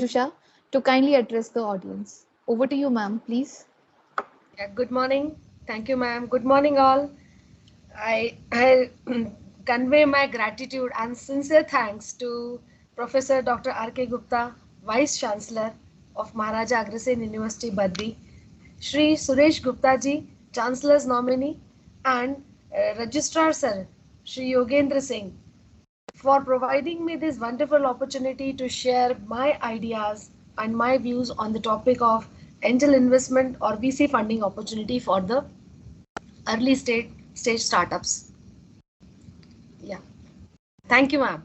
Manjusha to kindly address the audience. Over to you, ma'am, please. Yeah, good morning. Thank you, ma'am. Good morning, all. I convey my gratitude and sincere thanks to Professor Dr. R.K. Gupta, Vice Chancellor of Maharaja Agrasen University, Baddi, Shri Suresh Gupta ji, Chancellor's nominee, and Registrar Sir, Shri Yogendra Singh, for providing me this wonderful opportunity to share my ideas and my views on the topic of angel investment or VC funding opportunity for the early stage startups. Yeah. Thank you, ma'am.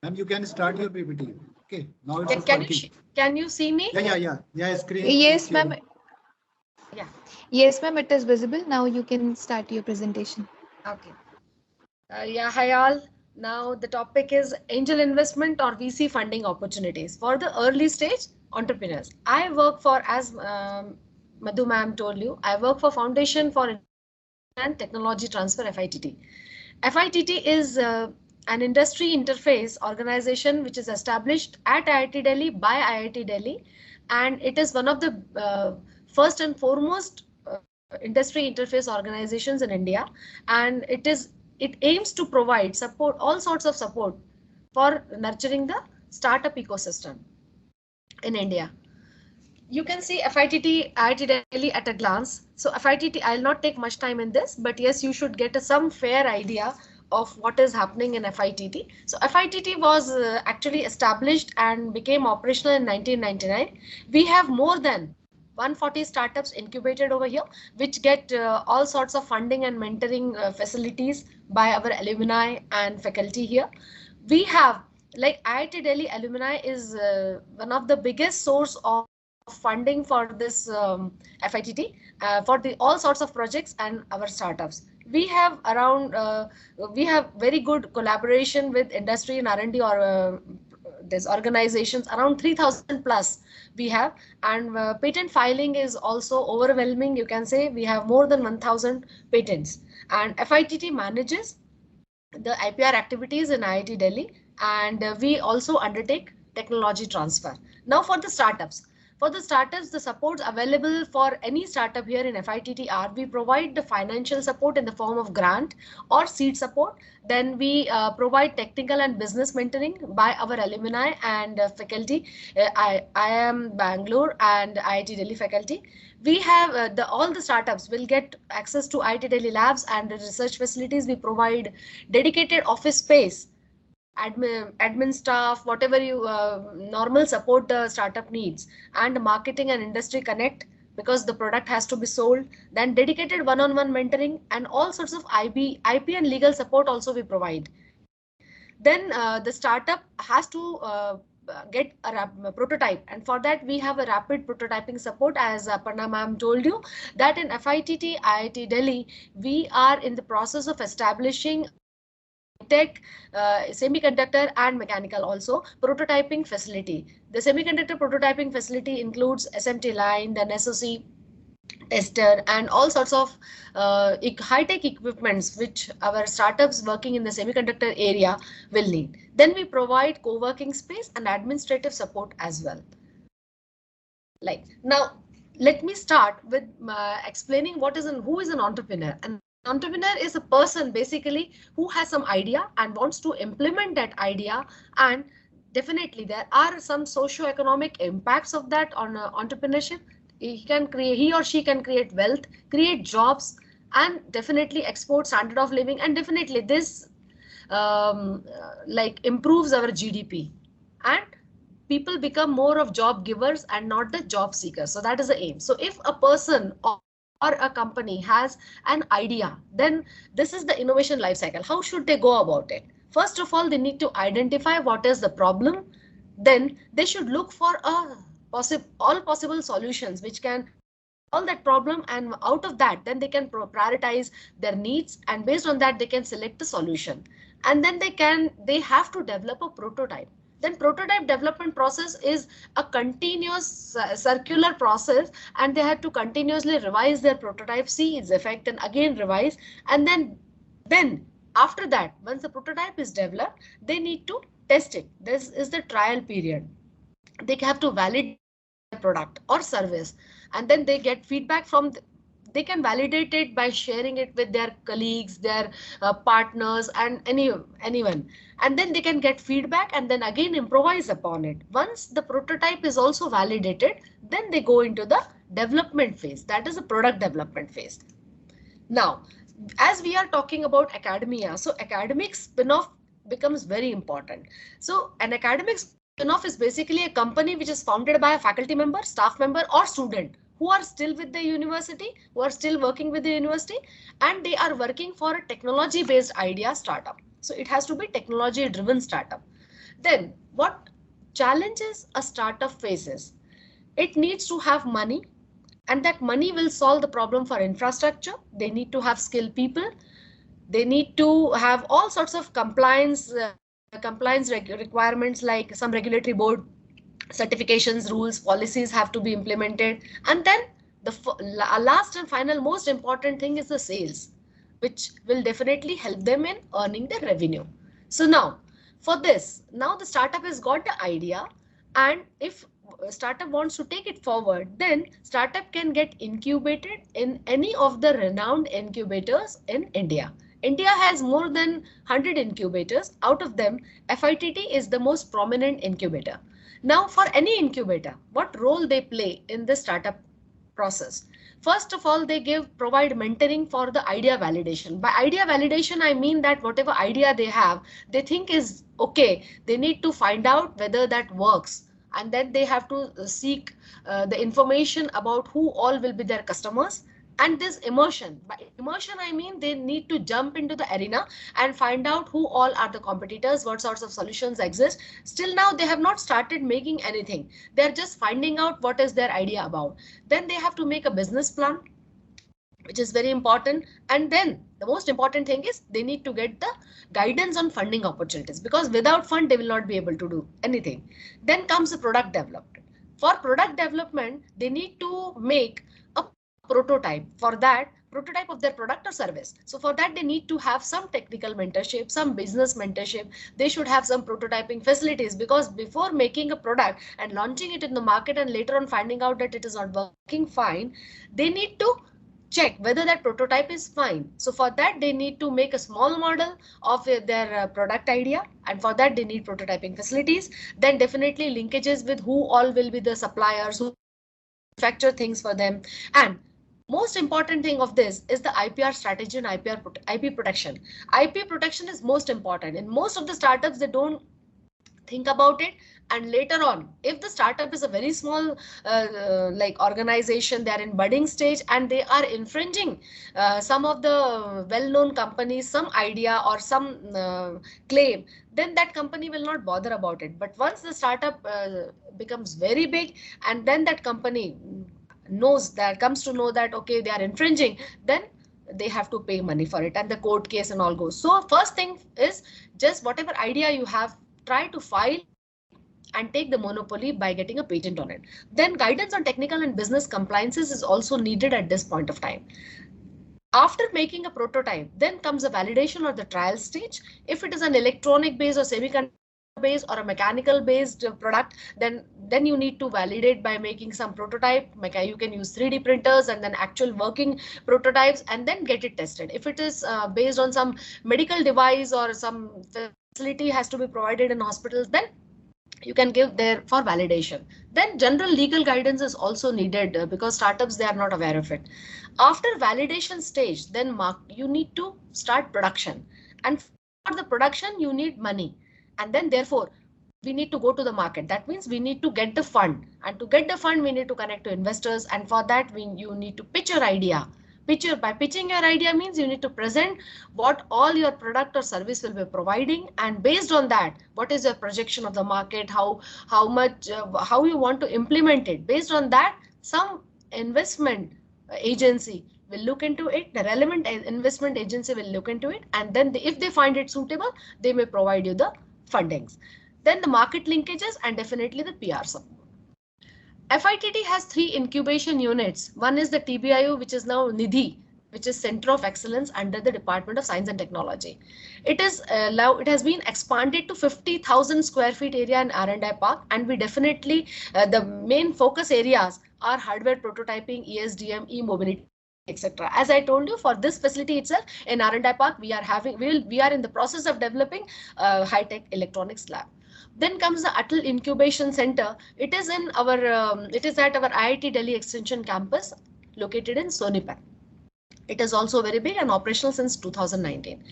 Ma'am, you can start your PPT. Okay, now Can, it's can you working. can you see me? Yeah. Screen Yes, ma'am. sharing. Yeah. Yes, ma'am, it is visible. Now you can start your presentation. Okay. Yeah. Hi all. Now the topic is angel investment or VC funding opportunities for the early stage entrepreneurs. I work for, as Madhu ma'am told you, I work for Foundation for and Technology Transfer, FITT. FITT is an industry interface organization which is established at IIT Delhi by IIT Delhi, and it is one of the first and foremost industry interface organizations in India, and it aims to provide support, all sorts of support for nurturing the startup ecosystem in India. You can see FITT, IIT Delhi at a glance. So FITT, I'll not take much time in this, but yes, you should get some fair idea of what is happening in FITT. So FITT was actually established and became operational in 1999. We have more than 140 startups incubated over here, which get all sorts of funding and mentoring facilities by our alumni and faculty here. We have, like, IIT Delhi alumni is one of the biggest source of funding for this FITT for the all sorts of projects and our startups. We have very good collaboration with industry and R&D or there's organizations around 3000 plus we have, and patent filing is also overwhelming. You can say we have more than 1000 patents, and FITT manages the IPR activities in IIT Delhi, and we also undertake technology transfer. Now for the startups. For the startups, the supports available for any startup here in FITT are: we provide the financial support in the form of grant or seed support. Then we provide technical and business mentoring by our alumni and faculty. I am Bangalore and IIT Delhi faculty. We have all the startups will get access to IIT Delhi labs and research facilities. We provide dedicated office space, admin staff, whatever you normal support the startup needs, and marketing and industry connect, because the product has to be sold. Then dedicated one-on-one mentoring and all sorts of IP and legal support also we provide. Then the startup has to get a prototype, and for that we have a rapid prototyping support. As Aparna ma'am told you, that in FITT IIT Delhi we are in the process of establishing high-tech semiconductor and mechanical also prototyping facility. The semiconductor prototyping facility includes SMT line, then SOC tester, and all sorts of high-tech equipments which our startups working in the semiconductor area will need. Then we provide co-working space and administrative support as well. Like, now let me start with explaining who is an entrepreneur. An entrepreneur is a person basically who has some idea and wants to implement that idea, and definitely there are some socio-economic impacts of that on entrepreneurship. He or she can create wealth, create jobs, and definitely export standard of living, and definitely this like improves our GDP, and people become more of job givers and not the job seekers. So that is the aim. So if a person or a company has an idea, then this is the innovation life cycle. How should they go about it? First of all, they need to identify what is the problem. Then they should look for all possible solutions which can solve that problem, and out of that then they can prioritize their needs, and based on that they can select the solution. And then they have to develop a prototype. Then prototype development process is a continuous circular process, and they had to continuously revise their prototype, see its effect, and again revise. And then after that, once the prototype is developed, they need to test it. This is the trial period. They have to validate their product or service, and then they get feedback from they can validate it by sharing it with their colleagues, their partners, and anyone, and then they can get feedback and then again improvise upon it. Once the prototype is also validated, then they go into the development phase, that is the product development phase. Now, as we are talking about academia, so academic spin-off becomes very important. So an academic spin-off is basically a company which is founded by a faculty member, staff member, or student who are still with the university, who are still working with the university, and they are working for a technology-based idea startup. So it has to be technology-driven startup. Then what challenges a startup faces? It needs to have money, and that money will solve the problem for infrastructure. They need to have skilled people. They need to have all sorts of compliance requirements, like some regulatory board certifications, rules, policies have to be implemented. And then the last and final most important thing is the sales, which will definitely help them in earning the revenue. So now for this, now the startup has got the idea, and if startup wants to take it forward, then startup can get incubated in any of the renowned incubators in India. India has more than 100 incubators. Out of them, FITT is the most prominent incubator. Now, for any incubator, what role they play in the startup process? First of all, they provide mentoring for the idea validation. By idea validation, I mean that whatever idea they have, they think is okay, they need to find out whether that works. And then they have to seek the information about who all will be their customers. And this immersion, by immersion I mean they need to jump into the arena and find out who all are the competitors, what sorts of solutions exist. Still now they have not started making anything. They're just finding out what is their idea about. Then they have to make a business plan, which is very important. And then the most important thing is they need to get the guidance on funding opportunities, because without fund they will not be able to do anything. Then comes the product development. For product development, they need to make a prototype. For that, prototype of their product or service. So for that, they need to have some technical mentorship, some business mentorship. They should have some prototyping facilities, because before making a product and launching it in the market and later on finding out that it is not working fine, they need to check whether that prototype is fine. So for that, they need to make a small model of their product idea, and for that they need prototyping facilities. Then definitely linkages with who all will be the suppliers who manufacture things for them. And most important thing of this is the IPR strategy and IP protection. IP protection is most important. In most of the startups, they don't think about it, and later on, if the startup is a very small like organization, they are in budding stage and they are infringing some of the well-known companies, some idea or some claim, then that company will not bother about it. But once the startup becomes very big, and then that company comes to know that okay, they are infringing, then they have to pay money for it, and the court case and all goes. So first thing is, just whatever idea you have, try to file and take the monopoly by getting a patent on it. Then guidance on technical and business compliances is also needed at this point of time. After making a prototype, then comes a validation or the trial stage. If it is an electronic based or semiconductor based or a mechanical based product, then you need to validate by making some prototype. You can use 3D printers and then actual working prototypes, and then get it tested. If it is based on some medical device or some facility has to be provided in hospitals, then you can give there for validation. Then general legal guidance is also needed because startups, they are not aware of it. After validation stage, then you need to start production, and for the production you need money, and then therefore we need to go to the market. That means we need to get the fund, and to get the fund we need to connect to investors, and for that you need to pitch your idea. By pitching your idea means you need to present what all your product or service will be providing, and based on that, what is your projection of the market, how much, how you want to implement it. Based on that, some investment agency will look into it, the relevant investment agency will look into it, and then if they find it suitable, they may provide you the fundings. then the market linkages, and definitely the PR support. FITT has 3 incubation units. One is the TBIU, which is now Nidhi, which is Center of Excellence under the Department of Science and Technology. It is now it has been expanded to 50,000 square feet area in R&I Park, and we definitely the main focus areas are hardware prototyping, ESDM, e-mobility, etc. As I told you, for this facility itself in R&I Park, we are in the process of developing a high-tech electronics lab. Then comes the Atal Incubation Center. It is in it is at our IIT Delhi Extension campus, located in Sonipat. It is also very big and operational since 2019.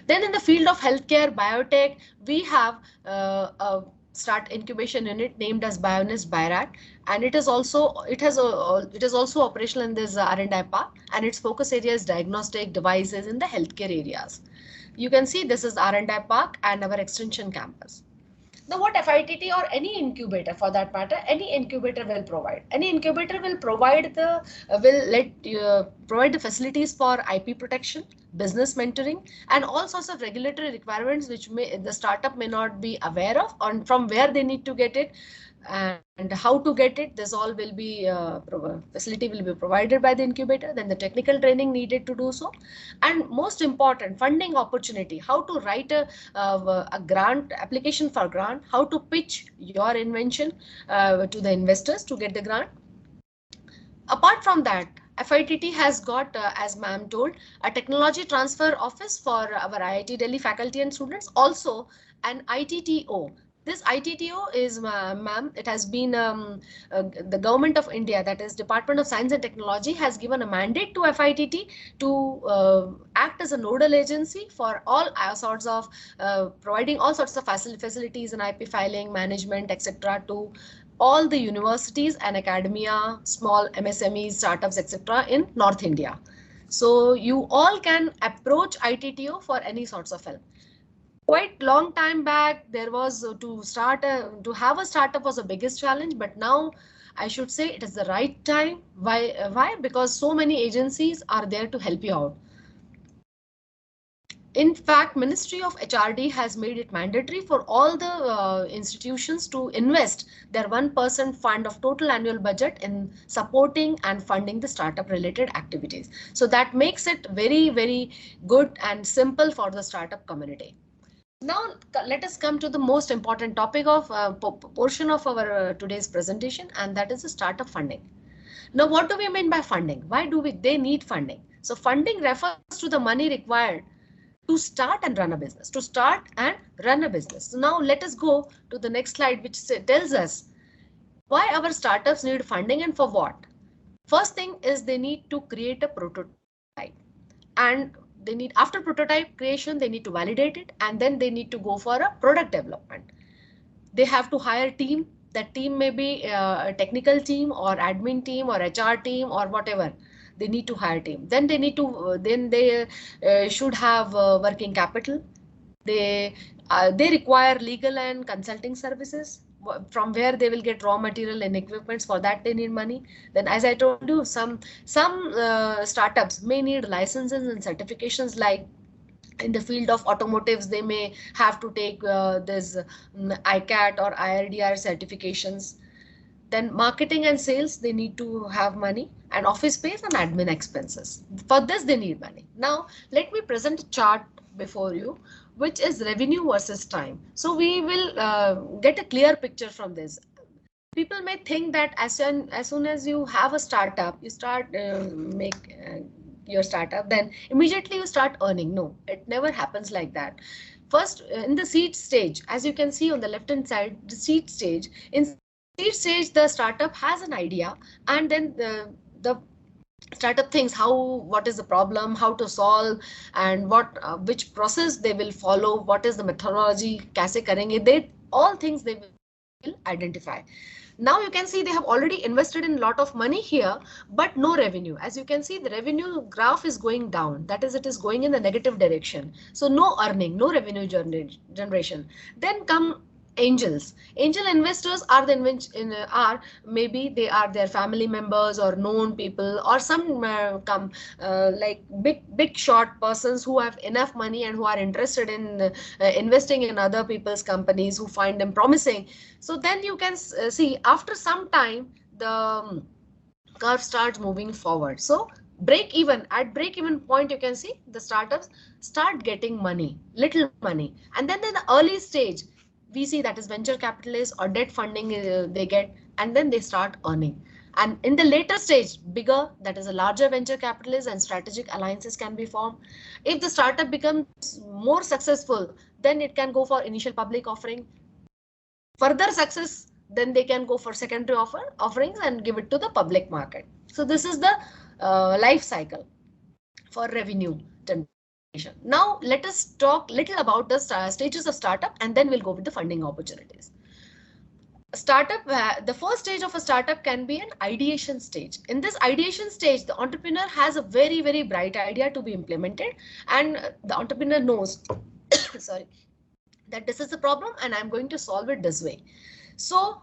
Then in the field of healthcare, biotech, we have a start incubation unit named as Bionist Biorat, and it is also operational in this R&I park, and its focus area is diagnostic devices in the healthcare areas. You can see this is R&I park and our extension campus. Now, what FITT or any incubator for that matter, any incubator will provide. Any incubator will provide provide the facilities for IP protection, business mentoring, and all sorts of regulatory requirements which the startup may not be aware of, on from where they need to get it and how to get it. This all will be facility will be provided by the incubator. Then the technical training needed to do so, and most important, funding opportunity. How to write a grant application for grant, how to pitch your invention to the investors to get the grant. Apart from that, FITT has got, as ma'am told, a technology transfer office for our IIT Delhi faculty and students, also an ITTO. This ITTO is, ma'am, it has been the government of India, that is Department of Science and Technology, has given a mandate to FITT to act as a nodal agency for all sorts of providing all sorts of facilities in IP filing, management, etc. to all the universities and academia, small MSMEs, startups, etc. in North India. So you all can approach ITTO for any sorts of help. Quite long time back, there was to have a startup was the biggest challenge, but now I should say it is the right time. Why? Because so many agencies are there to help you out. In fact, Ministry of HRD has made it mandatory for all the institutions to invest their 1% fund of total annual budget in supporting and funding the startup related activities. So that makes it very, very good and simple for the startup community. Now, let us come to the most important topic of portion of our today's presentation, and that is the startup funding. Now, what do we mean by funding? Why do they need funding? So funding refers to the money required to start and run a business, So now let us go to the next slide, which tells us why our startups need funding and for what. First thing is they need to create a prototype, and they need, after prototype creation, they need to validate it, and then they need to go for a product development. They have to hire a team. That team may be a technical team or admin team or HR team or whatever. They need to hire a team. Then they need to they should have working capital. They require legal and consulting services, from where they will get raw material and equipments. For that they need money. Then, as I told you, some startups may need licenses and certifications, like in the field of automotives, they may have to take this ICAT or IRDR certifications. Then marketing and sales, they need to have money, and office space and admin expenses. For this, they need money. Now, let me present a chart before you, which is revenue versus time. So we will get a clear picture from this. People may think that as soon as you have a startup, you start your startup, then immediately you start earning. No, it never happens like that. First, in the seed stage, as you can see on the left hand side, the seed stage, in seed stage, the startup has an idea, and then the startup thinks what is the problem, how to solve, and which process they will follow, what is the methodology, kaise karenge, all things they will identify. Now you can see they have already invested in a lot of money here, but no revenue. As you can see, the revenue graph is going down. That is, it is going in the negative direction. So no earning, no revenue generation. Then come Angel investors are are maybe they are their family members or known people or some like big short persons who have enough money and who are interested in investing in other people's companies who find them promising. So then you can see after some time the curve starts moving forward. So break even point, you can see the startups start getting money, little money, and then in the early stage we see that is venture capitalists or debt funding they get, and then they start earning. And in the later stage, bigger, that is a larger venture capitalists and strategic alliances can be formed. If the startup becomes more successful, then it can go for initial public offering. Further success, then they can go for secondary offerings and give it to the public market. So this is the life cycle for revenue generation. Now let us talk little about the stages of startup, and then we'll go with the funding opportunities. Startup, the first stage of a startup can be an ideation stage. In this ideation stage, the entrepreneur has a very bright idea to be implemented, and the entrepreneur knows sorry, that this is the problem and I'm going to solve it this way. So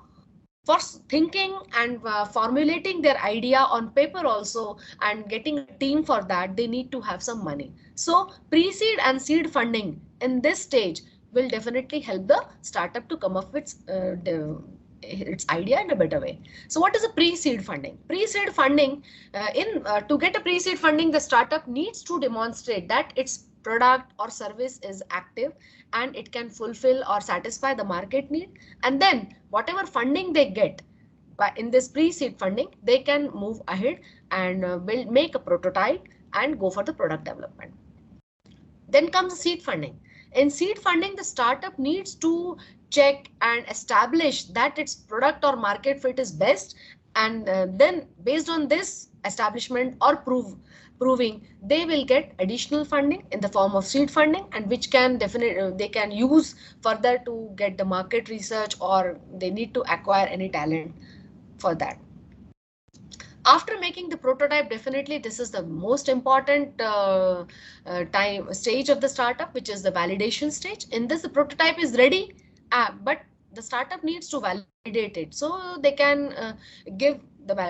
for thinking and formulating their idea on paper also and getting a team for that, they need to have some money. So pre-seed and seed funding in this stage will definitely help the startup to come up with its idea in a better way. So what is a pre-seed funding? Pre-seed funding, to get a pre-seed funding, the startup needs to demonstrate that its product or service is active and it can fulfill or satisfy the market need. And then whatever funding they get in this pre-seed funding, they can move ahead and make a prototype and go for the product development. Then comes seed funding. In seed funding, the startup needs to check and establish that its product or market fit is best, and then based on this establishment or proving, they will get additional funding in the form of seed funding, and which can definitely they can use further to get the market research, or they need to acquire any talent for that. After making the prototype, definitely this is the most important time stage of the startup, which is the validation stage. In this, the prototype is ready, but the startup needs to validate it. So they can give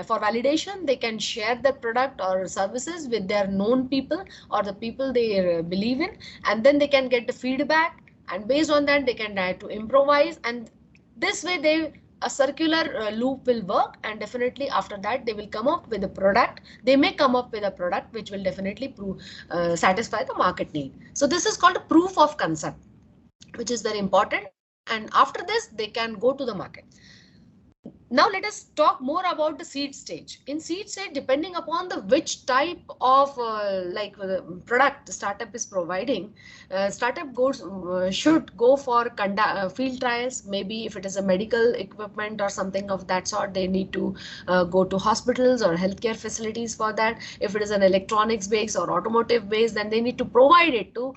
for validation, they can share the product or services with their known people or the people they believe in, and then they can get the feedback, and based on that they can try to improvise, and this way a circular loop will work, and definitely after that they will come up with a product. They may come up with a product which will definitely satisfy the market need. So this is called a proof of concept, which is very important, and after this they can go to the market. Now let us talk more about the seed stage. In seed stage, depending upon the which type of product the startup is providing, startup should go for field trials. Maybe if it is a medical equipment or something of that sort, they need to go to hospitals or healthcare facilities for that. If it is an electronics base or automotive base, then they need to provide it to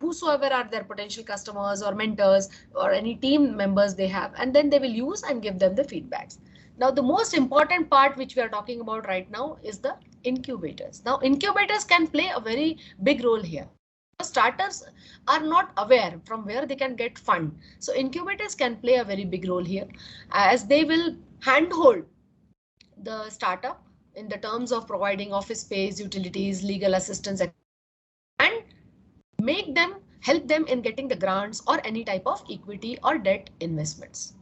whosoever are their potential customers or mentors or any team members they have, and then they will use and give them the feedbacks. Now the most important part which we are talking about right now is the incubators. Now incubators can play a very big role here, because startups are not aware from where they can get fund. So incubators can play a very big role here, as they will handhold the startup in the terms of providing office space, utilities, legal assistance, and help them in getting the grants or any type of equity or debt investments.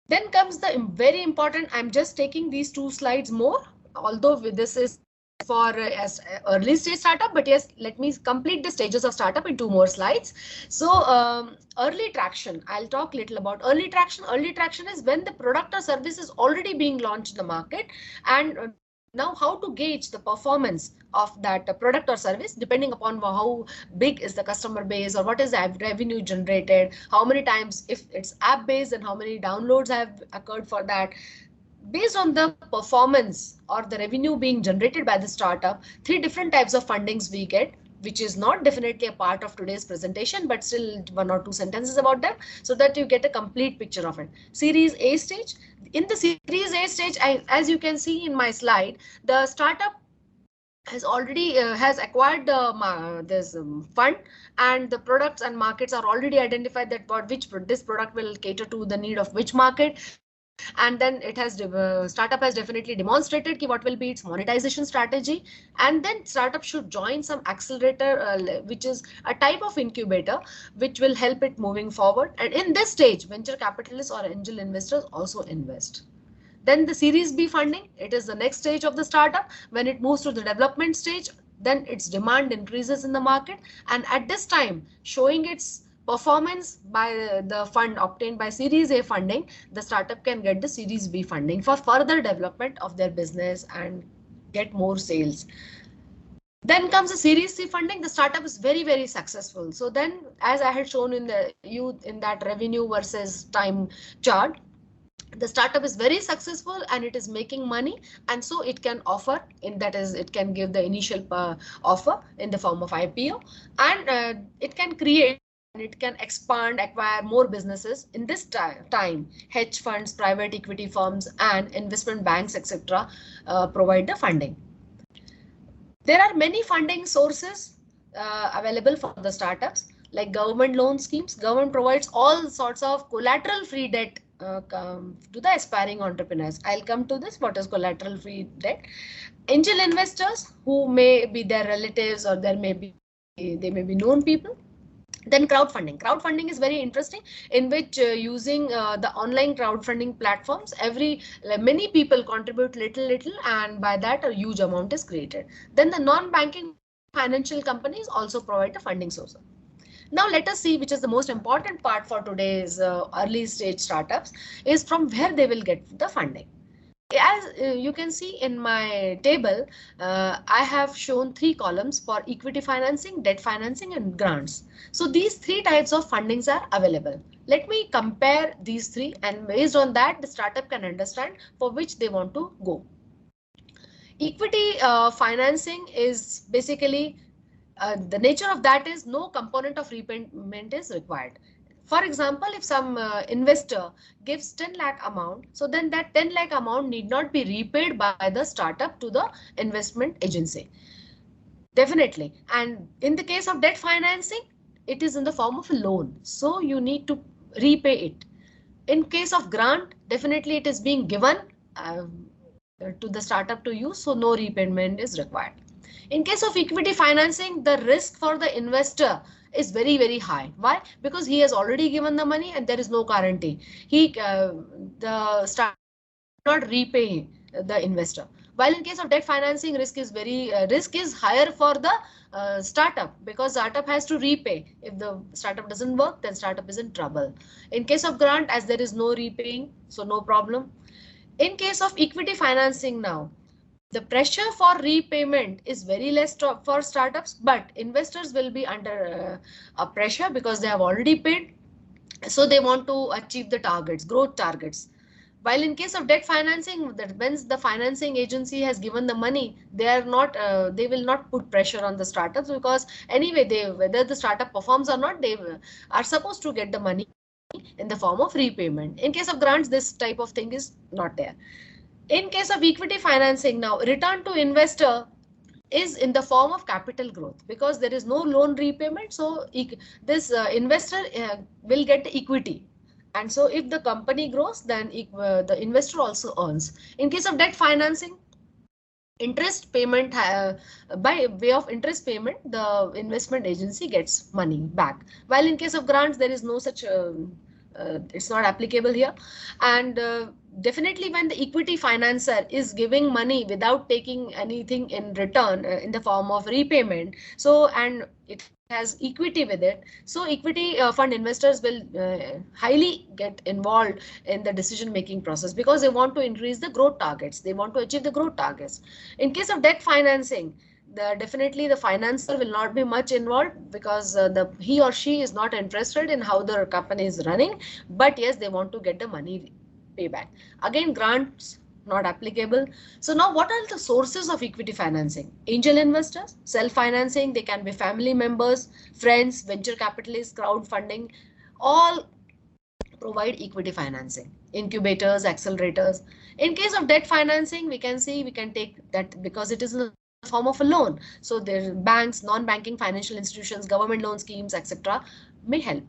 Then comes the very important, I'm just taking these 2 slides more, although this is for as early stage startup, but yes, let me complete the stages of startup in 2 more slides. So early traction, I'll talk little about early traction. Early traction is when the product or service is already being launched in the market, and now how to gauge the performance of that product or service depending upon how big is the customer base, or what is the revenue generated, how many times, if it's app based, and how many downloads have occurred for that. Based on the performance or the revenue being generated by the startup, 3 different types of fundings we get, which is not definitely a part of today's presentation, but still 1 or 2 sentences about them so that you get a complete picture of it. Series A stage. In the Series A stage, as you can see in my slide, the startup has already has acquired this fund, and the products and markets are already identified that this product will cater to the need of which market. And then it has startup has definitely demonstrated ki what will be its monetization strategy. And then startup should join some accelerator, which is a type of incubator which will help it moving forward. And in this stage, venture capitalists or angel investors also invest. Then the Series B funding, it is the next stage of the startup. When it moves to the development stage, then its demand increases in the market. And at this time, showing its performance by the fund obtained by Series A funding, the startup can get the Series B funding for further development of their business and get more sales. Then comes the Series C funding. The startup is very, very successful. So then, as I had shown in the in that revenue versus time chart, the startup is very successful and it is making money, and so it can offer in that is it can give the initial offer in the form of IPO, and it can create and it can expand, acquire more businesses. In this time, hedge funds, private equity firms, and investment banks, etc., provide the funding. There are many funding sources available for the startups, like government loan schemes. Government provides all sorts of collateral free debt to the aspiring entrepreneurs. I'll come to this, what is collateral free debt. Angel investors, who may be their relatives or they may be known people. Then crowdfunding is very interesting, in which using the online crowdfunding platforms, many people contribute little, and by that a huge amount is created. Then the non-banking financial companies also provide the funding source. Now let us see, which is the most important part for today's early stage startups, is from where they will get the funding. As you can see in my table, I have shown 3 columns for equity financing, debt financing, and grants. So these 3 types of fundings are available. Let me compare these 3, and based on that, the startup can understand for which they want to go. Equity financing is basically the nature of that is no component of repayment is required. For example, if some investor gives 10 lakh amount, so then that 10 lakh amount need not be repaid by the startup to the investment agency. Definitely. And in the case of debt financing, it is in the form of a loan. So you need to repay it. In case of grant, definitely it is being given to the startup to use, so no repayment is required. In case of equity financing, the risk for the investor is very, very high. Why? Because he has already given the money and there is no guarantee. The startup not repay the investor. While in case of debt financing, risk is higher for the startup, because startup has to repay. If the startup doesn't work, then startup is in trouble. In case of grant, as there is no repaying, so no problem. In case of equity financing now, the pressure for repayment is very less for startups, but investors will be under a pressure because they have already paid. So they want to achieve the targets, growth targets. While in case of debt financing, that once the financing agency has given the money, they will not put pressure on the startups, because anyway, whether the startup performs or not, they are supposed to get the money in the form of repayment. In case of grants, this type of thing is not there. In case of equity financing now, return to investor is in the form of capital growth, because there is no loan repayment. So this investor will get equity. And so if the company grows, then the investor also earns. In case of debt financing, interest payment, by way of interest payment, the investment agency gets money back. While in case of grants, there is no such it's not applicable here. And definitely when the equity financer is giving money without taking anything in return in the form of repayment, so and it has equity with it, so equity fund investors will highly get involved in the decision making process, because they want to increase the growth targets, they want to achieve the growth targets. In case of debt financing, definitely the financer will not be much involved, because he or she is not interested in how the company is running, but yes, they want to get the money payback. Again, grants not applicable. So now what are the sources of equity financing? Angel investors, self-financing, they can be family members, friends, venture capitalists, crowdfunding, all provide equity financing. Incubators, accelerators. In case of debt financing, we can take that because it is in the form of a loan. So there banks, non-banking financial institutions, government loan schemes, etc. may help.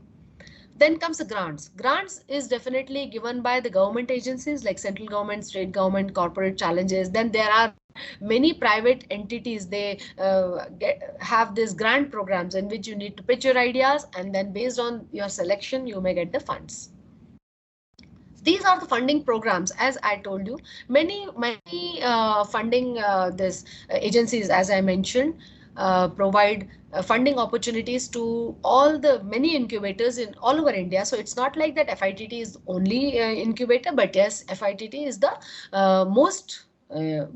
Then comes the grants. Grants is definitely given by the government agencies like central government, state government, corporate challenges. Then there are many private entities. They have these grant programs in which you need to pitch your ideas, and then based on your selection, you may get the funds. These are the funding programs. As I told you, many funding this agencies, as I mentioned, provide funding opportunities to all the many incubators in all over India. So it's not like that FITT is only incubator, but yes, FITT is the most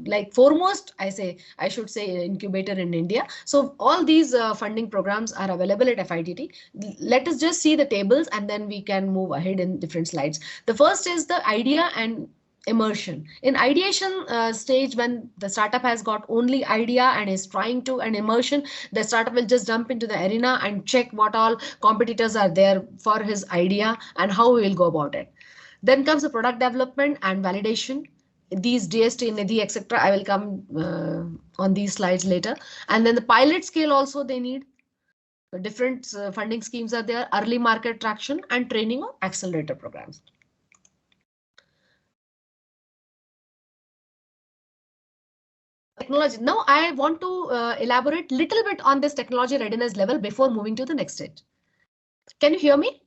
like foremost, I should say, incubator in India. So all these funding programs are available at FITT. Let us just see the tables and then we can move ahead in different slides. The first is the idea and immersion. In ideation stage, when the startup has got only idea and is trying to an immersion, the startup will just jump into the arena and check what all competitors are there for his idea and how we will go about it. Then comes the product development and validation. These DST, Nidhi, etc. I will come on these slides later. And then the pilot scale also they need. Different funding schemes are there, early market traction and training or accelerator programs. Technology. Now I want to elaborate little bit on this technology readiness level before moving to the next stage. Can you hear me?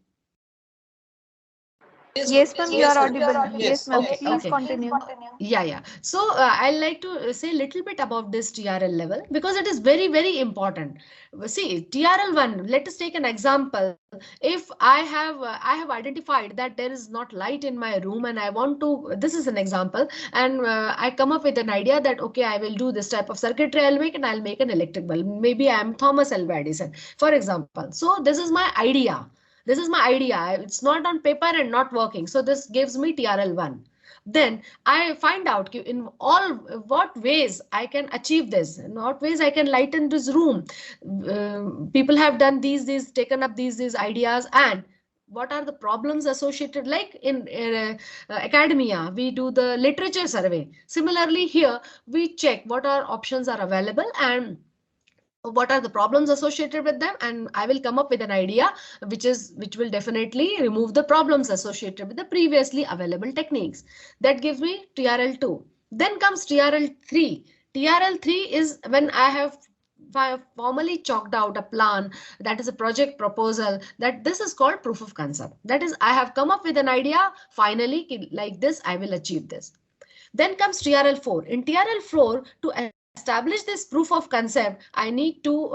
Yes, ma'am, you are audible. Yes, ma'am. Okay, Please okay. continue. Yeah. So I like to say a little bit about this TRL level because it is very important. See, TRL1, let us take an example. If I have identified that there is not light in my room and I want to, this is an example, and I come up with an idea that, okay, I will do this type of circuitry I'll make and I'll make an electric bulb. Maybe I am Thomas Alva Edison, for example. So this is my idea. This is my idea. It's not on paper and not working. So this gives me TRL1. Then I find out in all what ways I can achieve this, in what ways I can lighten this room. People have done these taken up these ideas, and what are the problems associated, like in academia we do the literature survey. Similarly here we check what are options are available and what are the problems associated with them, and I will come up with an idea which will definitely remove the problems associated with the previously available techniques. That gives me TRL2. Then comes TRL3. TRL3 is when I have formally chalked out a plan, that is a project proposal, that this is called proof of concept. That is, I have come up with an idea, finally like this I will achieve this. Then comes TRL4. In TRL4, to establish this proof of concept, I need to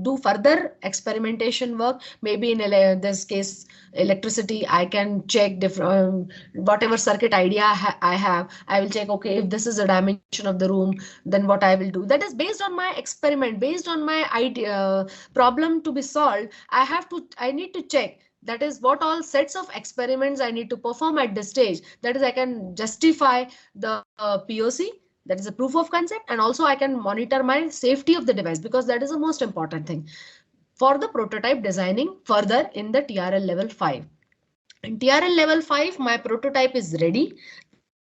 do further experimentation work. Maybe in this case, electricity, I can check different whatever circuit idea I have. I will check, okay, if this is a dimension of the room, then what I will do. That is based on my experiment, based on my idea, problem to be solved. I need to check, that is what all sets of experiments I need to perform at this stage. That is, I can justify the POC, that is a proof of concept, and also I can monitor my safety of the device, because that is the most important thing for the prototype designing further in the TRL level 5. In TRL level 5, my prototype is ready.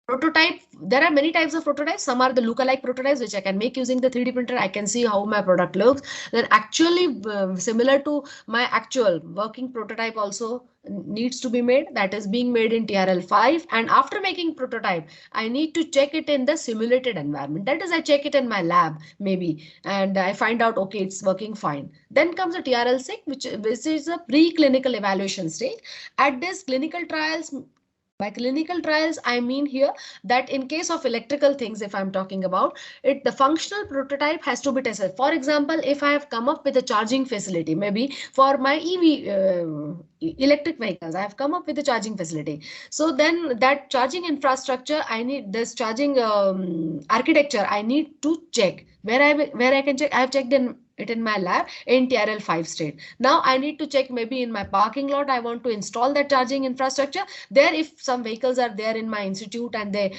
Prototype, there are many types of prototypes. Some are the lookalike prototypes, which I can make using the 3D printer. I can see how my product looks. Then actually similar to my actual working prototype also needs to be made. That is being made in TRL 5. And after making prototype, I need to check it in the simulated environment. That is, I check it in my lab maybe, and I find out, okay, it's working fine. Then comes the TRL 6, which is a preclinical evaluation stage. At this clinical trials, by clinical trials, I mean here that in case of electrical things, if I'm talking about it, the functional prototype has to be tested. For example, if I have come up with a charging facility, maybe for my EV electric vehicles, I have come up with a charging facility. So then that charging infrastructure, I need this charging architecture, I need to check where I can check. I have checked it in my lab in TRL 5 state. Now I need to check maybe in my parking lot. I want to install that charging infrastructure there. If some vehicles are there in my institute and they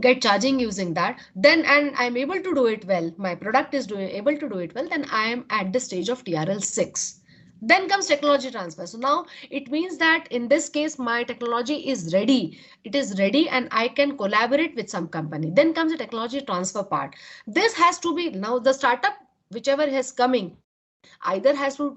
get charging using that, then and I'm able to do it well, my product is able to do it well, then I am at the stage of TRL 6. Then comes technology transfer. So now it means that in this case, my technology is ready. It is ready and I can collaborate with some company. Then comes the technology transfer part. This has to be now the startup, whichever is coming, either has to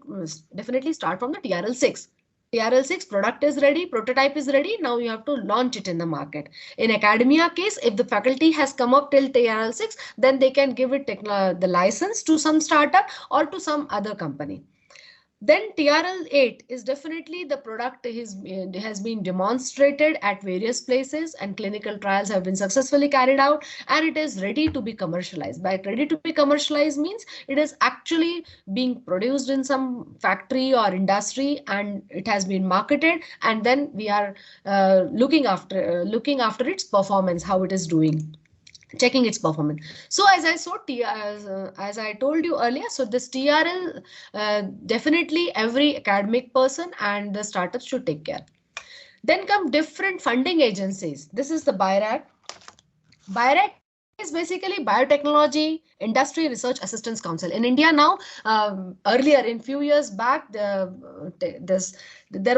definitely start from the TRL6. TRL6 product is ready, prototype is ready. Now you have to launch it in the market. In academia case, if the faculty has come up till TRL6, then they can give it the license to some startup or to some other company. Then TRL8 is definitely the product has been demonstrated at various places and clinical trials have been successfully carried out and it is ready to be commercialized. By ready to be commercialized means it is actually being produced in some factory or industry and it has been marketed, and then we are looking after its performance, how it is doing, checking its performance. So as I told you earlier, so this TRL, definitely every academic person and the startups should take care. Then come different funding agencies. This is the BIRAC. BIRAC is basically Biotechnology Industry Research Assistance Council. In India now, earlier in few years back, there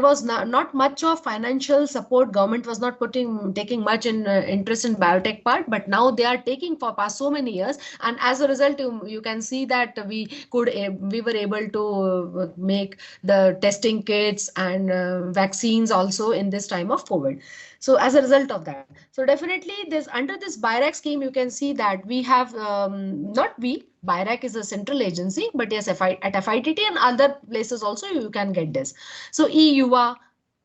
was not much of financial support. Government was not taking much interest in biotech part, but now they are taking for past so many years, and as a result, you can see that we were able to make the testing kits and vaccines also in this time of COVID. So as a result of that, so definitely this under this BIRAC scheme, you can see that we have not we BIRAC is a central agency, but yes, at FITT and other places also you can get this. So EUA,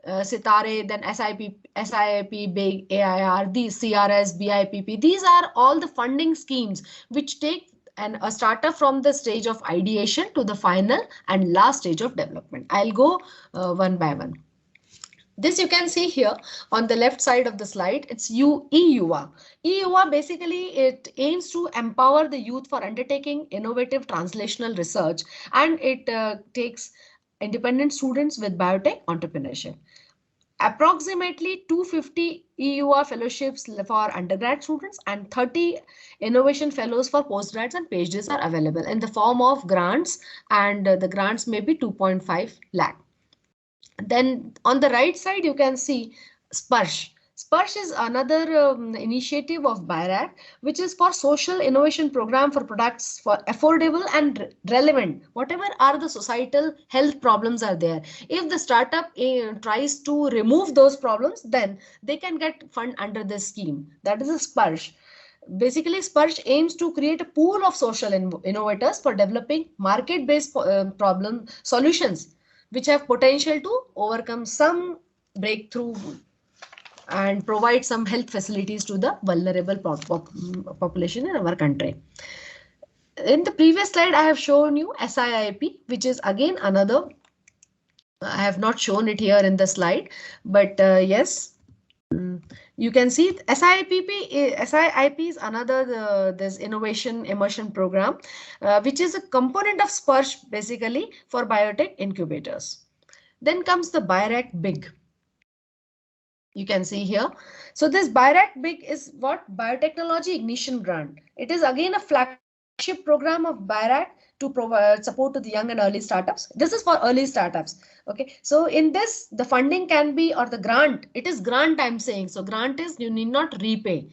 Sitare, then SIP, Big, AIR, these CRS, BIPP, these are all the funding schemes which take a startup from the stage of ideation to the final and last stage of development. I'll go one by one. This you can see here on the left side of the slide. It's EUA. EUA basically it aims to empower the youth for undertaking innovative translational research, and it takes independent students with biotech entrepreneurship. Approximately 250 EUA fellowships for undergrad students and 30 innovation fellows for postgrads and PhDs are available in the form of grants, and the grants may be 2.5 lakh. Then on the right side, you can see Sparsh. Sparsh is another initiative of BIRAC, which is for social innovation program for products for affordable and relevant. Whatever are the societal health problems are there. If the startup tries to remove those problems, then they can get fund under this scheme. That is a Sparsh. Basically, Sparsh aims to create a pool of social innovators for developing market-based problem solutions which have potential to overcome some breakthrough and provide some health facilities to the vulnerable population in our country. In the previous slide, I have shown you SIIP, which is again another. I have not shown it here in the slide, but yes, you can see SIIP is another this innovation immersion program, which is a component of Sparsh basically for biotech incubators. Then comes the BIRAC Big. You can see here. So this BIRAC Big is what? Biotechnology Ignition Grant. It is again a flagship program of BIRAC to provide support to the young and early startups. This is for early startups. Okay. So in this, the funding can be, or the grant, it is grant I'm saying. So grant is you need not repay.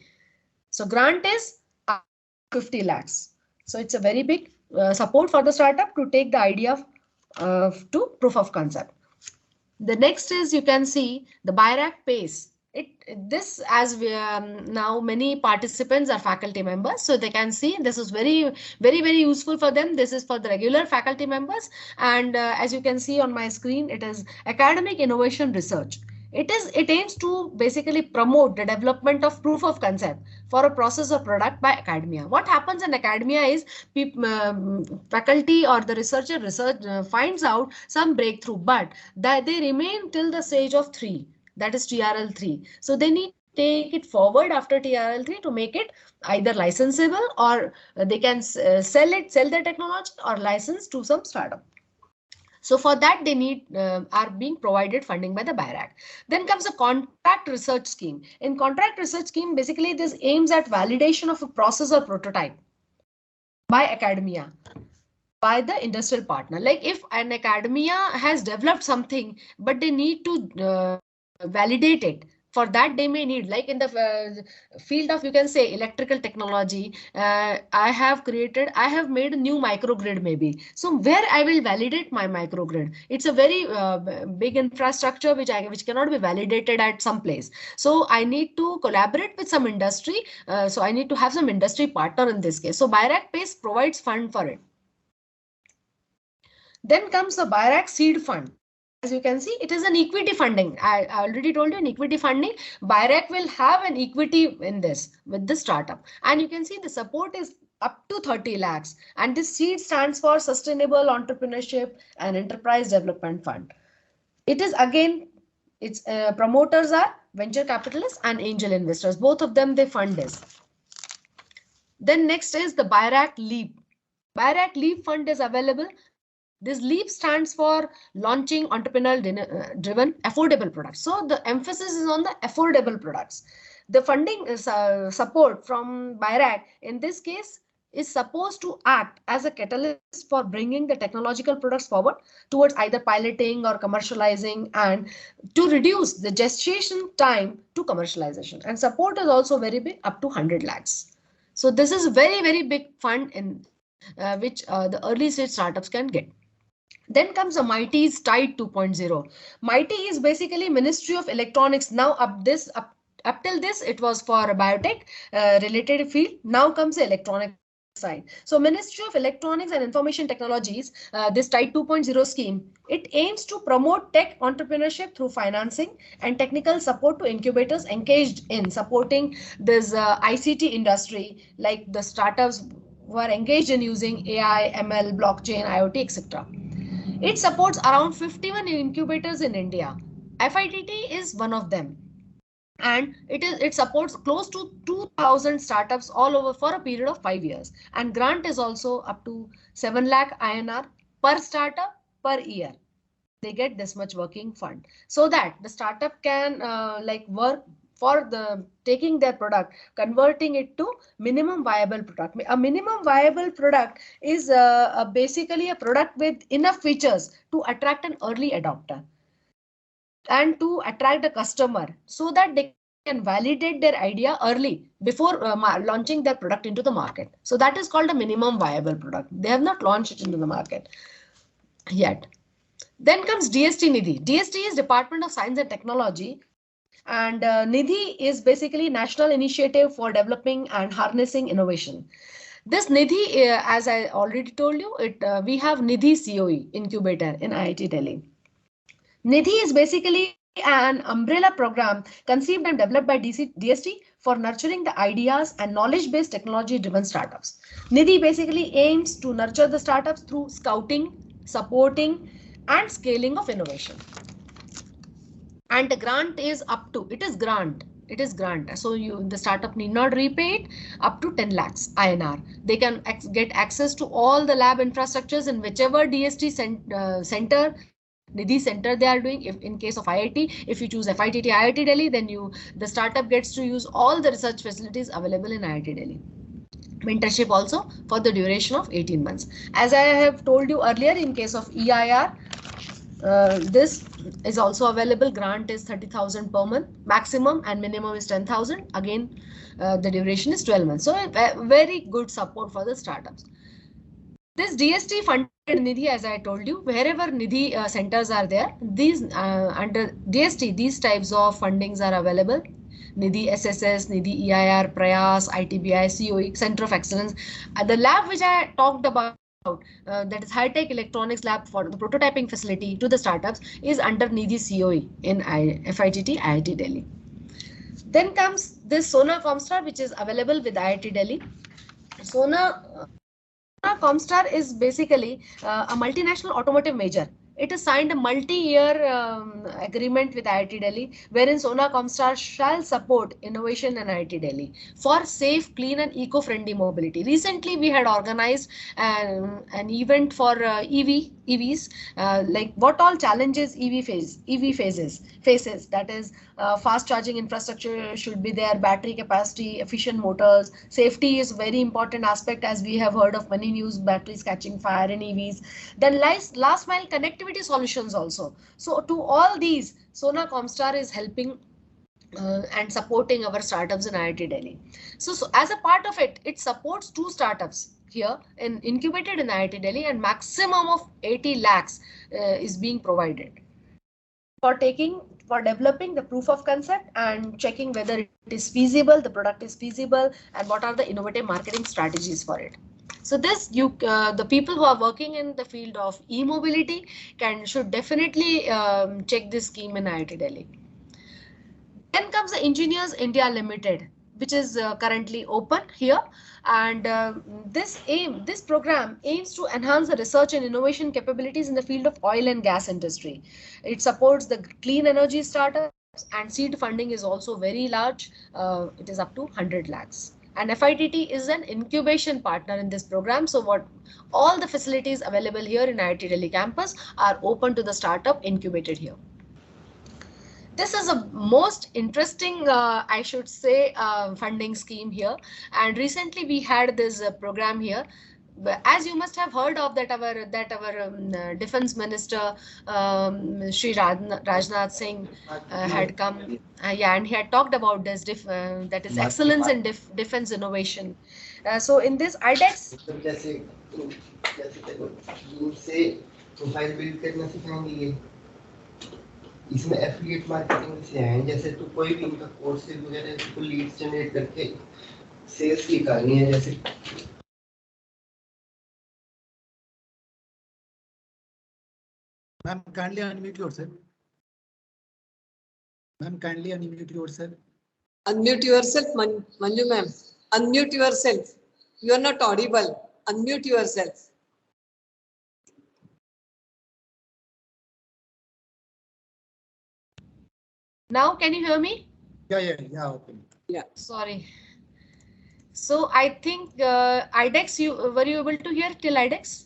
So grant is up to 50 lakhs. So it's a very big support for the startup to take the idea to proof of concept. The next is you can see the BIRAC PACE. This as we now many participants are faculty members, so they can see this is very useful for them. This is for the regular faculty members, and as you can see on my screen, it is academic innovation research. It aims to basically promote the development of proof of concept for a process or product by academia. What happens in academia is faculty or the researcher finds out some breakthrough, but that they remain till the stage of 3, that is TRL3. So they need to take it forward after TRL3 to make it either licensable, or they can sell their technology or license to some startup. So for that, they need are being provided funding by the BIRAC. Then comes a contract research scheme. In contract research scheme, basically this aims at validation of a process or prototype by academia. by the industrial partner. Like if an academia has developed something, but they need to validate it. For that, they may need, like in the field of, you can say, electrical technology, I have made a new microgrid maybe. So where I will validate my microgrid? It's a very big infrastructure which cannot be validated at some place. So I need to collaborate with some industry. So I need to have some industry partner in this case. So BIRAC PACE provides fund for it. Then comes the BIRAC seed fund. As you can see, it is an equity funding. I already told you, in equity funding, BIRAC will have an equity in this with the startup. And you can see the support is up to 30 lakhs. And this seed stands for Sustainable Entrepreneurship and Enterprise Development Fund. It is again, its promoters are venture capitalists and angel investors. Both of them, they fund this. Then next is the BIRAC LEAP. BIRAC LEAP fund is available. This LEAP stands for Launching Entrepreneur-Driven Affordable Products. So the emphasis is on the affordable products. The funding is support from BIRAC in this case is supposed to act as a catalyst for bringing the technological products forward towards either piloting or commercializing, and to reduce the gestation time to commercialization. And support is also very big, up to 100 lakhs. So this is very, very big fund in which the early stage startups can get. Then comes the MITE's Tide 2.0. MITE is basically Ministry of Electronics. Now up till this, it was for biotech related field. Now comes the electronic side. So Ministry of Electronics and Information Technologies, this Tide 2.0 scheme, it aims to promote tech entrepreneurship through financing and technical support to incubators engaged in supporting this ICT industry, like the startups who are engaged in using AI, ML, blockchain, IoT, etc. It supports around 51 incubators in India. FITT is one of them. And it supports close to 2,000 startups all over for a period of 5 years. And grant is also up to 7 lakh INR per startup per year. They get this much working fund so that the startup can work for the taking their product, converting it to minimum viable product. A minimum viable product is basically a product with enough features to attract an early adopter and to attract the customer so that they can validate their idea early before launching their product into the market. So that is called a minimum viable product. They have not launched it into the market yet. Then comes DST Nidhi. DST is Department of Science and Technology, and Nidhi is basically National Initiative for Developing and Harnessing Innovation. This Nidhi, as I already told you, we have Nidhi COE incubator in IIT Delhi. Nidhi is basically an umbrella program conceived and developed by DST for nurturing the ideas and knowledge-based technology-driven startups. Nidhi basically aims to nurture the startups through scouting, supporting, and scaling of innovation. And the grant is up to, it is grant. So the startup need not repay it up to 10 lakhs INR. They can get access to all the lab infrastructures in whichever DST center, Nidhi center they are doing. If in case of IIT, if you choose FITT IIT Delhi, then the startup gets to use all the research facilities available in IIT Delhi. Mentorship also for the duration of 18 months. As I have told you earlier, in case of EIR, this is also available. Grant is 30,000 per month, maximum, and minimum is 10,000. Again, the duration is 12 months. So very good support for the startups. This DST funded Nidhi, as I told you, wherever Nidhi centers are there, these under DST, these types of fundings are available. Nidhi SSS, Nidhi EIR, Prayas, ITBI, COE, Center of Excellence. The lab which I talked about, that is high-tech electronics lab for the prototyping facility to the startups, is under Nidhi COE in FITT IIT Delhi. Then comes this Sona Comstar, which is available with IIT Delhi. Sona Comstar is basically a multinational automotive major. It has signed a multi-year agreement with IIT Delhi, wherein Sona Comstar shall support innovation in IIT Delhi for safe, clean and eco-friendly mobility. Recently, we had organized an event for EVs, like what all challenges EV faces. That is Fast charging infrastructure should be there, battery capacity, efficient motors. Safety is very important aspect, as we have heard of many news, batteries catching fire in EVs. Then last mile connectivity solutions also. So to all these, Sona Comstar is helping and supporting our startups in IIT Delhi. So as a part of it, it supports two startups here in incubated in IIT Delhi, and maximum of 80 lakhs is being provided for developing the proof of concept and checking whether it is feasible, the product is feasible, and what are the innovative marketing strategies for it. So this the people who are working in the field of e-mobility should definitely check this scheme in IIT Delhi. Then comes the Engineers India Limited, which is currently open here, and this program aims to enhance the research and innovation capabilities in the field of oil and gas industry. It supports the clean energy startups, and seed funding is also very large. It is up to 100 lakhs. And FITT is an incubation partner in this program. So all the facilities available here in IIT Delhi campus are open to the startup incubated here. This is a most interesting, I should say, funding scheme here. And recently we had this program here. As you must have heard of that, our defense minister, Shri Rajnath Singh, had come, yeah, and he had talked about this that is excellence in defense innovation. So in this IDEX, इसमें affiliate marketing से है, जैसे तो कोई भी इनका courses वगैरह को लीड्स जनरेट करके सेल्स की करनी है, जैसे Ma'am, kindly unmute yourself. Ma'am, kindly unmute yourself. Unmute yourself, Manju ma'am. Unmute yourself. You are not audible. Unmute yourself. now can you hear me? Yeah. Okay. Yeah. Sorry. So I think IDEX, were you able to hear till IDEX?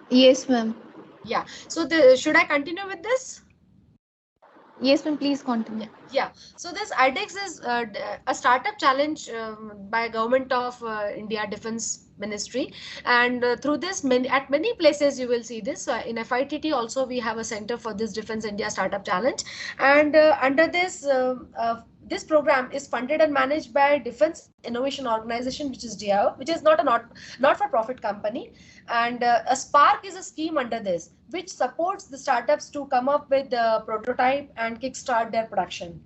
Yes, ma'am. Yeah. So should I continue with this? Yes, ma'am. Please continue. Yeah. So this IDEX is a startup challenge by Government of India Defense Ministry, and through this at many places you will see this. In FITT also we have a center for this Defense India Startup Challenge, and under this this program is funded and managed by Defense Innovation Organization, which is DIO, which is not a not-for-profit company. And a Spark is a scheme under this, which supports the startups to come up with the prototype and kickstart their production.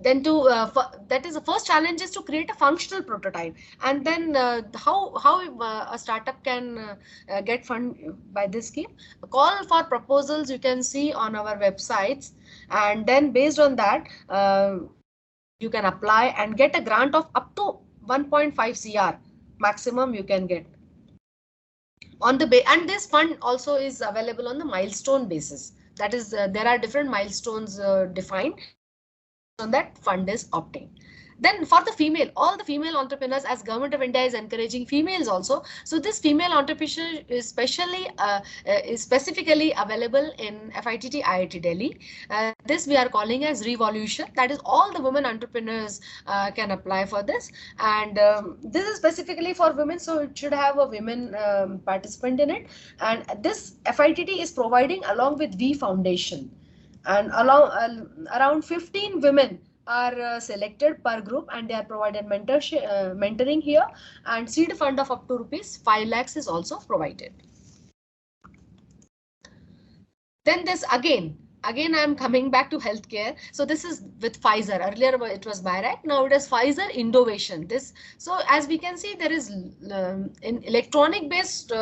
Then that is the first challenge, is to create a functional prototype, and then how a startup can get funded by this scheme. A call for proposals you can see on our websites, and then based on that you can apply and get a grant of up to 1.5 CR maximum you can get on the and this fund also is available on the milestone basis. That is there are different milestones defined on that fund is obtained. Then for the female, all the female entrepreneurs, as Government of India is encouraging females also, so this female entrepreneur is specifically available in FITT IIT Delhi. This we are calling as Revolution. That is, all the women entrepreneurs can apply for this, and this is specifically for women, so it should have a women participant in it. And this FITT is providing along with V Foundation, and around 15 women are selected per group, and they are provided mentoring here, and seed fund of up to ₹5 lakhs is also provided. Then this again I am coming back to healthcare. So this is with Pfizer. Earlier it was BioNTech, now it is Pfizer Innovation. So as we can see, there is in electronic based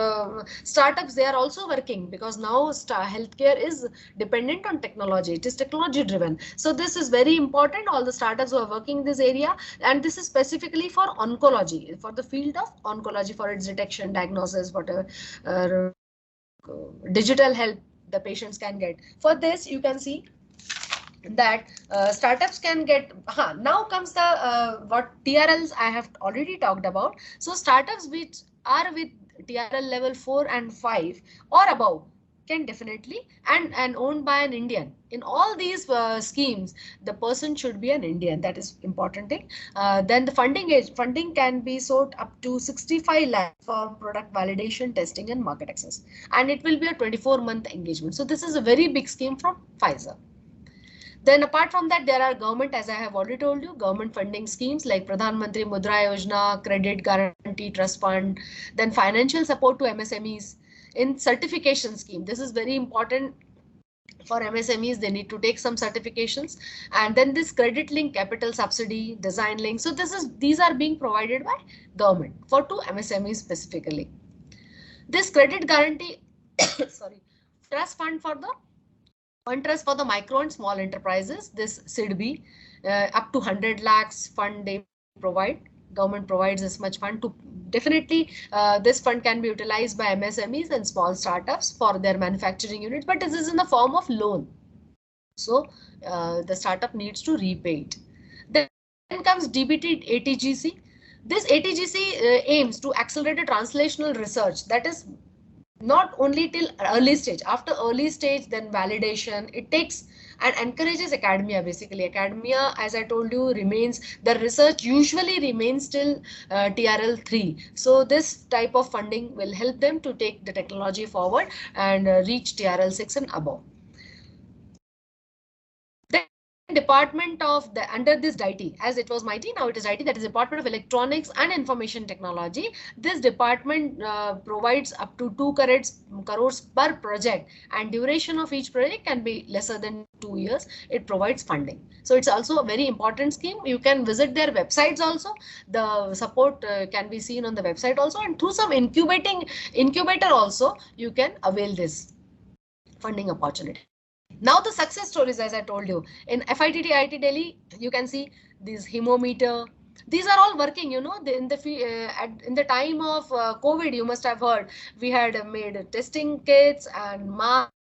startups, they are also working, because now healthcare is dependent on technology. It is technology driven. So this is very important. All the startups who are working in this area, and this is specifically for oncology, for the field of oncology, for its detection, diagnosis, whatever digital health the patients can get. For this you can see that startups can get. Now comes the what TRLs I have already talked about. So startups which are with TRL level 4 and 5 or above, can definitely, and owned by an Indian. In all these schemes, the person should be an Indian. That is important thing. Then the funding can be sought up to 65 lakhs for product validation, testing, and market access. And it will be a 24-month engagement. So this is a very big scheme from Pfizer. Then apart from that, there are government, as I have already told you, government funding schemes like Pradhan Mantri Mudra Yojana, Credit Guarantee Trust Fund, then financial support to MSMEs in certification scheme. This is very important for MSMEs. They need to take some certifications, and then this credit link capital subsidy, design link. So these are being provided by government for to MSMEs specifically. This credit guarantee, sorry, trust fund for the fund trust for the micro and small enterprises, this SIDB, up to 100 lakhs fund they provide. Government provides this much fund to definitely this fund can be utilized by MSMEs and small startups for their manufacturing units, but this is in the form of loan. So the startup needs to repay it. Then comes DBT ATGC. This ATGC aims to accelerate a translational research, that is not only till early stage. After early stage, then validation, it takes and encourages academia. Basically academia, as I told you, remains, the research usually remains till TRL 3. So this type of funding will help them to take the technology forward and reach TRL 6 and above. Department of the under this DIT, as it was MIT, now it is DIT, that is Department of Electronics and Information Technology. This department provides up to 2 crores per project, and duration of each project can be lesser than 2 years. It provides funding. So it's also a very important scheme. You can visit their websites also. The support can be seen on the website also, and through some incubator also you can avail this funding opportunity. Now the success stories, as I told you, in FITT IIT Delhi, you can see this hemometer. These are all working, you know, in the time of COVID, you must have heard, we had made testing kits and masks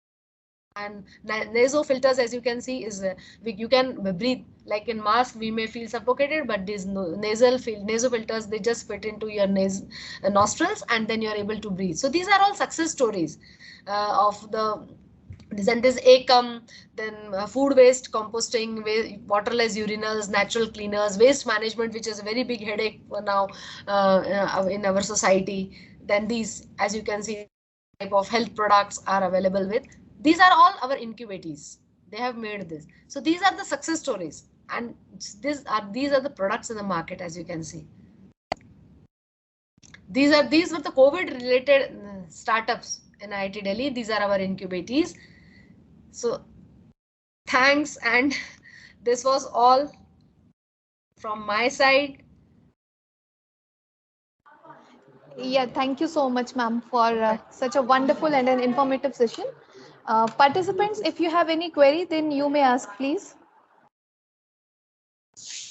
and nasal filters. As you can see, is you can breathe. Like in mask, we may feel suffocated, but these nasal filters, they just fit into your nostrils, and then you are able to breathe. So these are all success stories of the. Then this ACOM, then food waste composting, waterless urinals, natural cleaners, waste management, which is a very big headache for now in our society. Then these, as you can see, type of health products are available with. These are all our incubators. They have made this. So these are the success stories, and these are the products in the market, as you can see. These were the COVID related startups in IIT Delhi. These are our incubators. So thanks, and this was all from my side. Yeah, thank you so much, ma'am, for such a wonderful and an informative session. Participants, if you have any query, then you may ask, please.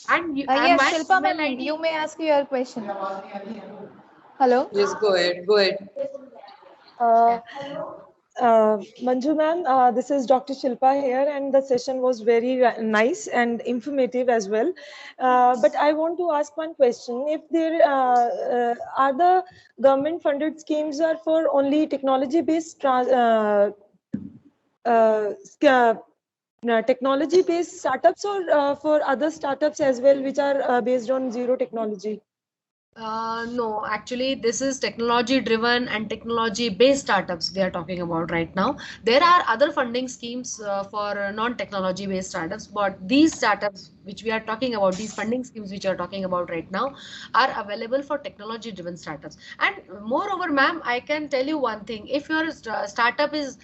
And Yes, my Shilpa email ma'am, ID. you may ask your question. Hello? Yes, go ahead. Go ahead. Uh, Manju ma'am, this is Dr. Shilpa here, and the session was very nice and informative as well. But I want to ask one question: if there are the government-funded schemes are for only technology-based technology-based startups, or for other startups as well, which are based on zero technology? No, actually, this is technology driven and technology based startups we are talking about right now. There are other funding schemes for non-technology based startups, but these startups which we are talking about, these funding schemes which we are talking about right now, are available for technology driven startups. And moreover, ma'am, I can tell you one thing: if your startup is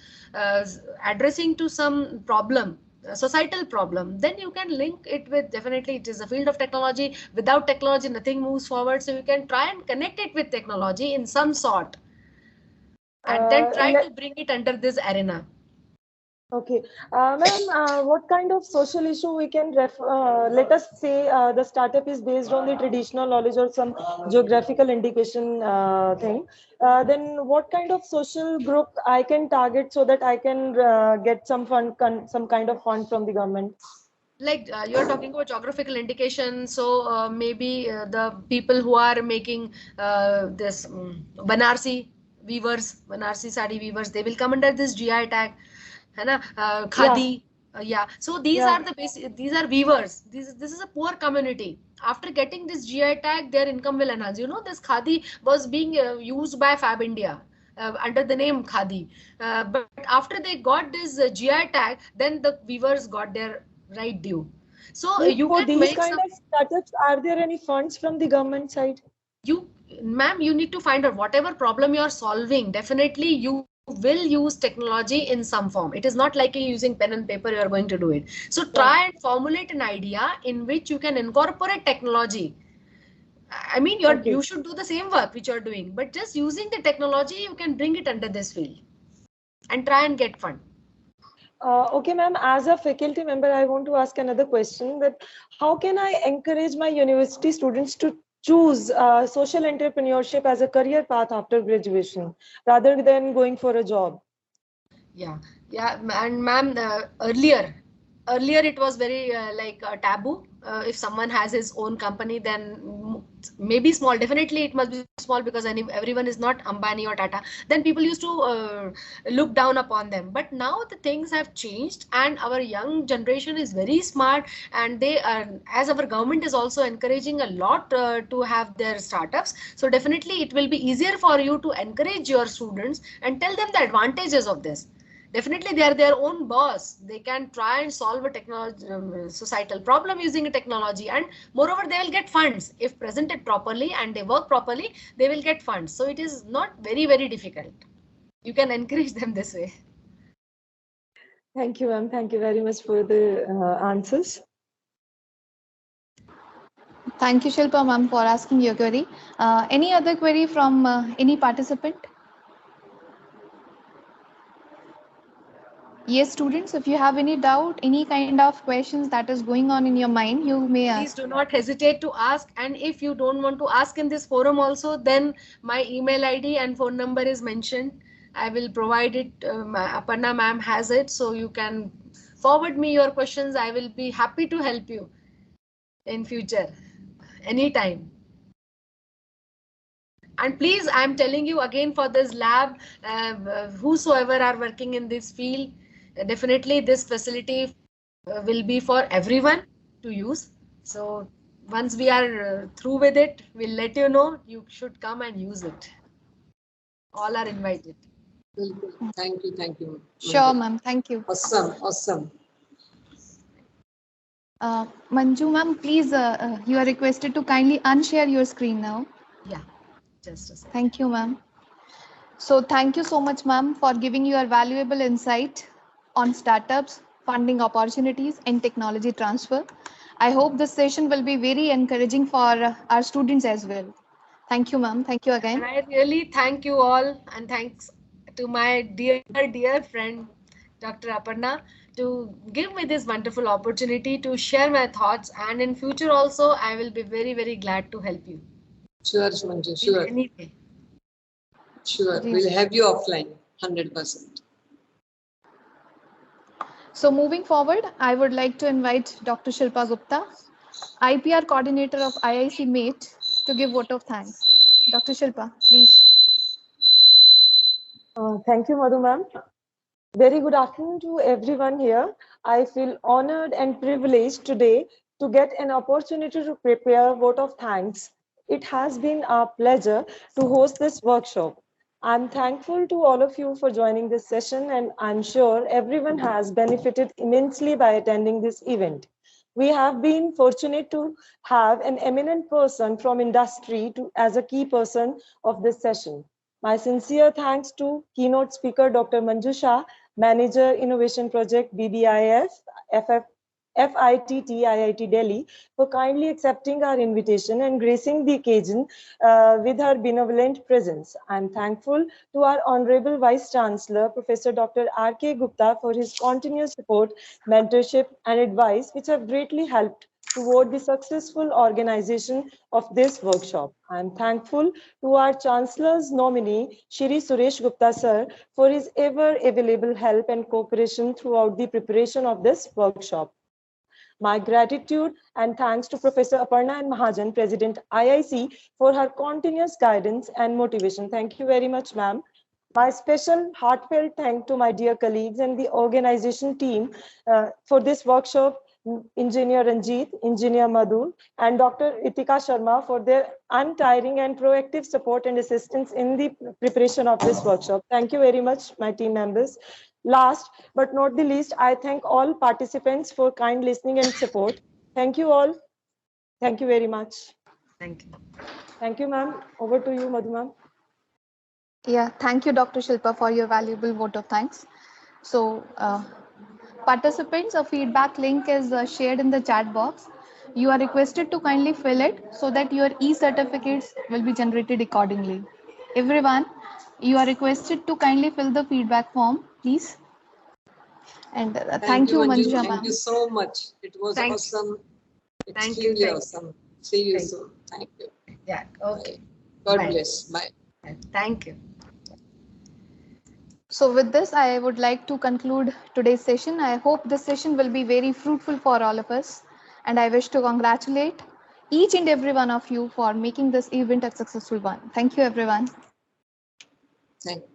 addressing to some problem, a societal problem, then you can link it with, definitely it is a field of technology. Without technology, nothing moves forward. So you can try and connect it with technology in some sort, and then try to bring it under this arena. Okay, ma'am, what kind of social issue we can let us say the startup is based on the traditional knowledge or some geographical indication thing. Then what kind of social group I can target so that I can get some fund, some kind of fund from the government? Like you're talking about geographical indication, so maybe the people who are making this Banarsi weavers, Banarsi sari weavers, they will come under this GI tag, है ना? Yeah, Khadi, yeah. So these yeah. are the basic, these are weavers. This is a poor community. After getting this GI tag, their income will enhance. You know, this khadi was being used by Fab India under the name khadi. But after they got this GI tag, then the weavers got their right due. So Means you for can these make kind some. of startups, are there any funds from the government side? You, ma'am, you need to find out whatever problem you are solving. Definitely you will use technology in some form. It is not like you using pen and paper you are going to do it. So Yeah. try and formulate an idea in which you can incorporate technology. I mean, you Okay. should do the same work which you're doing, but just using the technology you can bring it under this field and try and get fund. Okay, ma'am, as a faculty member, I want to ask another question that how can I encourage my university students to choose social entrepreneurship as a career path after graduation rather than going for a job? Yeah, yeah, and ma'am, earlier it was very like taboo. If someone has his own company, then maybe small. Definitely, it must be small because everyone is not Ambani or Tata. Then people used to look down upon them. But now the things have changed, and our young generation is very smart, and they are, as our government is also encouraging a lot to have their startups. So definitely, it will be easier for you to encourage your students and tell them the advantages of this. Definitely they are their own boss. They can try and solve a technology societal problem using a technology, and moreover they will get funds if presented properly and they work properly. They will get funds, so it is not very difficult. You can encourage them this way. Thank you, ma'am. Thank you very much for the answers. Thank you, Shilpa ma'am, for asking your query. Any other query from any participant? Yes, students, if you have any doubt, any kind of questions that is going on in your mind, you may Please ask. do not hesitate to ask, and if you don't want to ask in this forum also, then my email ID and phone number is mentioned. I will provide it. Aparna ma'am has it, so you can forward me your questions. I will be happy to help you in future, anytime. And please, I'm telling you again, for this lab, whosoever are working in this field, definitely this facility will be for everyone to use. So once we are through with it, we'll let you know. You should come and use it. All are invited. बिल्कुल. Thank you, Sure, Manju. ma'am. Thank you. Awesome. Manju, ma'am, please, you are requested to kindly unshare your screen now. Yeah, just a second. Thank you, ma'am. So thank you so much, ma'am, for giving your valuable insight on startups, funding opportunities, and technology transfer. I hope this session will be very encouraging for our students as well. Thank you, ma'am. Thank you And again. I really thank you all, and thanks to my dear friend, Dr. Aparna, to give me this wonderful opportunity to share my thoughts. And in future also, I will be very glad to help you Sure, Manju. in any way. Sure. Yes. We'll have you offline, 100%. So moving forward, I would like to invite Dr. Shilpa Gupta, IPR coordinator of IIC MATE, to give vote of thanks. Dr. Shilpa, please. Thank you, Madhu, ma'am. Very good afternoon to everyone here. I feel honored and privileged today to get an opportunity to prepare vote of thanks. It has been a pleasure to host this workshop. I'm thankful to all of you for joining this session, and I'm sure everyone has benefited immensely by attending this event. We have been fortunate to have an eminent person from industry as a key person of this session. My sincere thanks to keynote speaker Dr. Manjusha, Manager Innovation Project BBIF, FF, FITT IIT Delhi, for kindly accepting our invitation and gracing the occasion with her benevolent presence. I'm thankful to our Honorable Vice Chancellor, Professor Dr. R.K. Gupta, for his continuous support, mentorship, and advice, which have greatly helped toward the successful organization of this workshop. I'm thankful to our Chancellor's nominee, Shri Suresh Gupta sir, for his ever available help and cooperation throughout the preparation of this workshop. My gratitude and thanks to Professor Aparna and Mahajan, President IIC, for her continuous guidance and motivation. Thank you very much, ma'am. My special heartfelt thank to my dear colleagues and the organization team for this workshop, Engineer Ranjit, Engineer Madhu, and Dr. Itika Sharma for their untiring and proactive support and assistance in the preparation of this workshop. Thank you very much, my team members. Last but not the least, I thank all participants for kind listening and support. Thank you all. Thank you very much. Thank you. Thank you, ma'am. Over to you, Madhu ma'am. Yeah, thank you, Dr. Shilpa, for your valuable vote of thanks. So, participants, a feedback link is shared in the chat box. You are requested to kindly fill it so that your e-certificates will be generated accordingly. Everyone, you are requested to kindly fill the feedback form, please. And Thank thank you, you, Manju. Manjusha Thank you ma'am. so much. It was Thank you. awesome. Thank you. Extremely Thank you. awesome. See you Thank you. soon. Thank you. Yeah. Okay. God Bye. bless. Bye. Thank you. So with this, I would like to conclude today's session. I hope this session will be very fruitful for all of us. And I wish to congratulate each and every one of you for making this event a successful one. Thank you, everyone. Thank you.